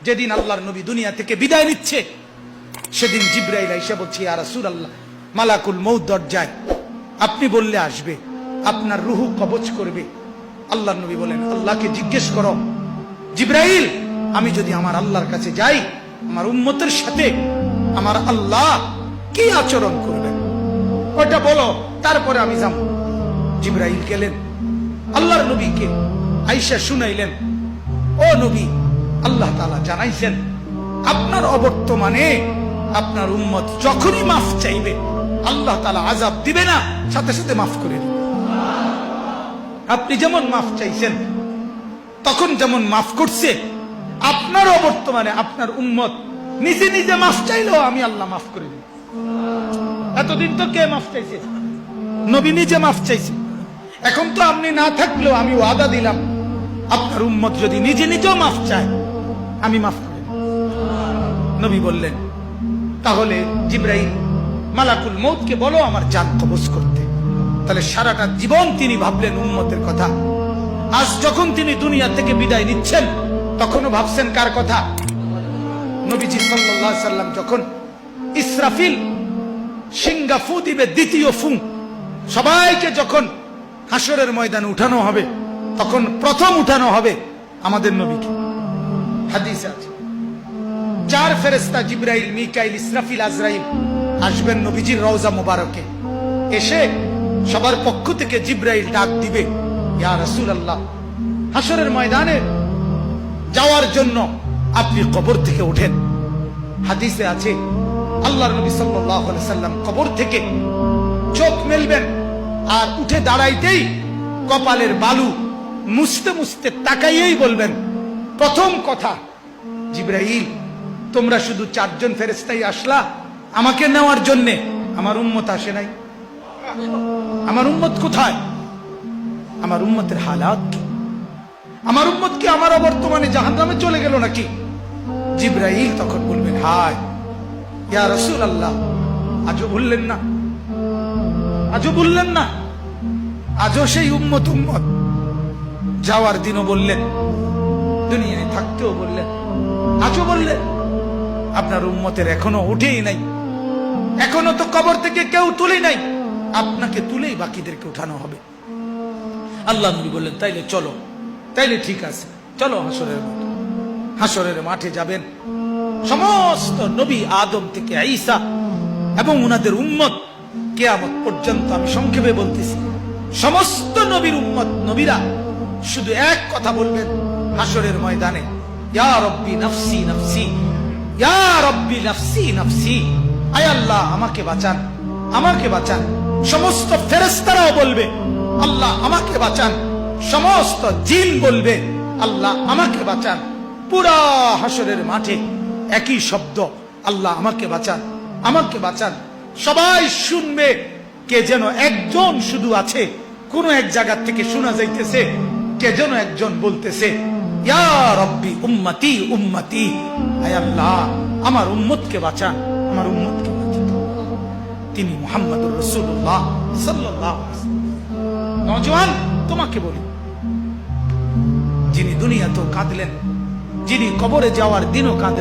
যেদিন আল্লাহর নবী দুনিয়া থেকে বিদায় নিচ্ছে, সেদিন জিবরাইল এসে বলছে, ইয়া রাসূলুল্লাহ, মালাকুল মউত দরজায়, আপনি বললে আসবে, আপনার রূহ কবজ করবে। আল্লাহর নবী বলেন, আল্লাহকে জিজ্ঞেস করো জিবরাইল, আমি যদি আমার আল্লাহর কাছে যাই, আমার উম্মতের সাথে আমার আল্লাহ কি আচরণ করবেন, ওটা বলো, তারপরে আমি যাব। জিবরাইল গেলেন, আল্লাহর নবীকে আয়েশা শুনাইলেন, ও নবী, আল্লাহ তাআলা জানাইছেন আপনার অবর্তমানে আপনার উম্মত যখনই মাফ চাইবে, আল্লাহ তাআলা আযাব দিবে না, সাথে সাথে মাফ করে দিবে। আপনি যেমন মাফ চাইছেন, তখন যেমন মাফ করছে, আপনার অবর্তমানে আপনার উম্মত নিজে নিজে মাফ চাইলেও আমি আল্লাহ মাফ করে দিই। এতদিন তো কে মাফ চাইছে? নবী নিজে মাফ চাইছে। এখন তো আপনি না থাকলেও আমি ওয়াদা দিলাম, আপনার উম্মত যদি নিজে নিজেও মাফ চায়, আমি মাফ করে দিই। নবী বললেন, তাহলে জিবরাইল, মালাকুল মউতকে বলো আমার জান কবজ করতে। তাহলে সারাটা জীবন তিনি ভাবলেন উম্মতের কথা। আজ যখন তিনি দুনিয়া থেকে বিদায় নিচ্ছেন, তখনও ভাবছেন কার কথা? নবীজি সাল্লাল্লাহু আলাইহি সাল্লাম যখন ইসরাফিল সিংহা ফু দিবে, দ্বিতীয় ফু, সবাইকে যখন হাসরের ময়দানে উঠানো হবে, তখন প্রথম উঠানো হবে আমাদের নবীকে। হাদিসে আছে, 4 ফেরেশতা জিবরাইল, মিকাইল, ইসরাফিল, আজরাইল আসবেন নবীজির রওজা মুবারকে। এসে সবার পক্ষ থেকে জিবরাইল ডাক দিবে, ইয়া রাসূলুল্লাহ, হাসরের ময়দানে যাওয়ার জন্য আপনি কবর থেকে ওঠেন। হাদিসে আছে, আল্লাহর নবী সাল্লাল্লাহু আলাইহি সাল্লাম কবর থেকে চোখ মেলবেন, আর উঠে দাঁড়াইতেই কপালের বালু মুছতে মুছতে তাকাইয়েই বলবেন, প্রথম কথা, জিবরাইল, তোমরা শুধু 4 জন ফেরেশতাই আসলা আমাকে নেওয়ার জন্যে, আমার উম্মত আসে নাই। আমার উম্মত কোথায়? আমার উম্মতের হালাত কি? আমার উম্মত কি আমার বর্তমানে জাহান্নামে চলে গেল নাকি? জিবরাইল তখন বলবেন, হায় ইয়া রাসূলুল্লাহ, আজও বললেন না, আজও বললেন না, আজও সেই উম্মত উম্মত। যাওয়ার দিনও বললেন, দুনিয়ায় থাকতেও বললেন, আজও বললেন। আপনার উম্মতের এখনো উঠেই নাই, এখনো তো কবর থেকে কেউ তুলে নাই, আপনাকে তুলেই বাকিদেরকে উঠানো হবে। আল্লাহ নবী বললেন, তাইলে চলো, তাইলে ঠিক আছে, চলো হাসরের মাঠে। হাসরের মাঠে যাবেন সমস্ত নবী, আদম থেকে ঈসা এবং উনাদের উম্মত কিয়ামত পর্যন্ত। আমি সংক্ষেপে বলতেছি, সমস্ত নবীর উম্মত, নবীরা শুধু এক কথা বলবেন হাসরের ময়দানে, ইয়া রব্বি নাফসি নাফসি, ইয়া রব্বি নাফসি নাফসি, আয় আল্লাহ আমাকে বাঁচান, আমাকে বাঁচান। সমস্ত ফেরেশতারাও বলবে, আল্লাহ আমাকে বাঁচান। সমস্ত জিন বলবে, আল্লাহ আমাকে বাঁচান। পুরা হাসরের মাঠে একই শব্দ, আল্লাহ আমাকে বাঁচান, আমাকে বাঁচান। সবাই শুনবে, কে যেন একজন শুধু আছে, কোন এক জায়গা থেকে শোনা যাইতেছে, কে যেন একজন বলতেছে, ইয়া রব্বি উম্মতি উম্মতি, আয় আল্লাহ আমার উম্মতকে বাঁচান, আমার উম্মতকে বাঁচান। তিনি মুহাম্মদুর রাসূলুল্লাহ সাল্লাল্লাহু আলাইহি ওয়াসাল্লাম। নওজোয়ান, তোমাকে বলি, যিনি দুনিয়াতেও কাঁদলেন, যিনি কবরে যাওয়ার দিনও কাঁদলেন,